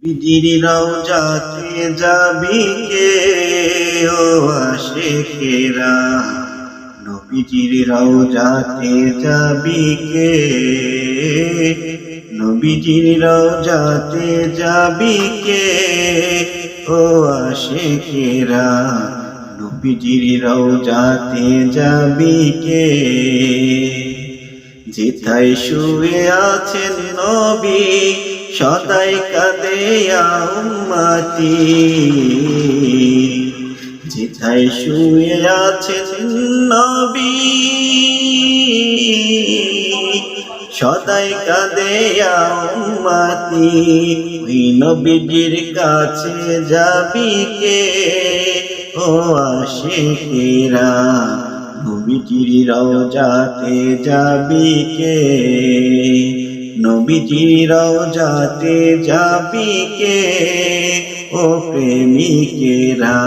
নবীজির রওজাতে যাবি কে ও আশিকেরা, নবীজির রওজাতে যাবি কে, নবীজির রওজাতে যাবি কে ও আশিকেরা, নবীজির রওজাতে যাবি কে। যেথায় শুয়ে আছেন নবী সদাই কাঁদে উম্মতি, যেথায় শুয়ে আছেন নবী সদাই কাঁদে উম্মতি। ওই নবীজির কাছে যাবি কে ও আশিকেরা, নবীজির রওজাতে যাবি কে, নবীজির রওজাতে যাবি কে ও প্রেমিকেরা,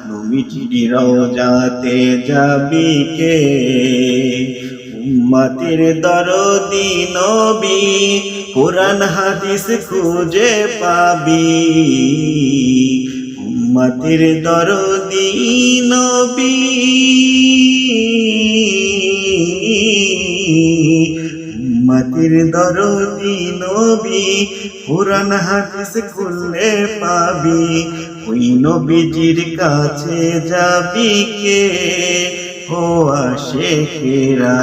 নবীজির রওজাতে যাবি কে। উম্মতের দরদি নবী কুরআন হাদিস খুঁজে পাবি, উম্মতের দরদি নবী, উম্মতের দরদি নবী কুরআন হাদিস খুললে পাবি। ওই নবীজির কাছে যাবি কে ও আশিকেরা,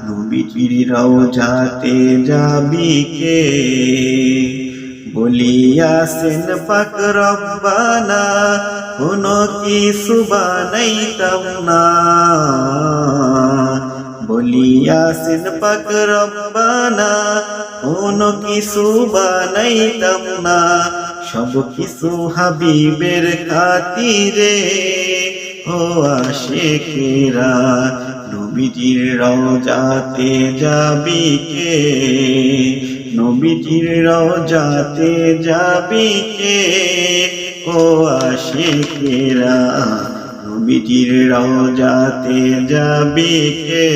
নবীজির রওজাতে যাবি কে। বলিয়াছেন পাক রব্বানা কোনো কিছু বানাইতাম না, বলিয়াছেন পাক রব্বানা কোনো কিছু বানাইতাম না, সব কিছু হাবিবের খাতিরে ও আশিকেরা, নবীজির রওজাতে যাবি কে, নবীজির রওজাতে যাবি কে ও আশিকেরা, নবীজির রওজাতে যাবি কে।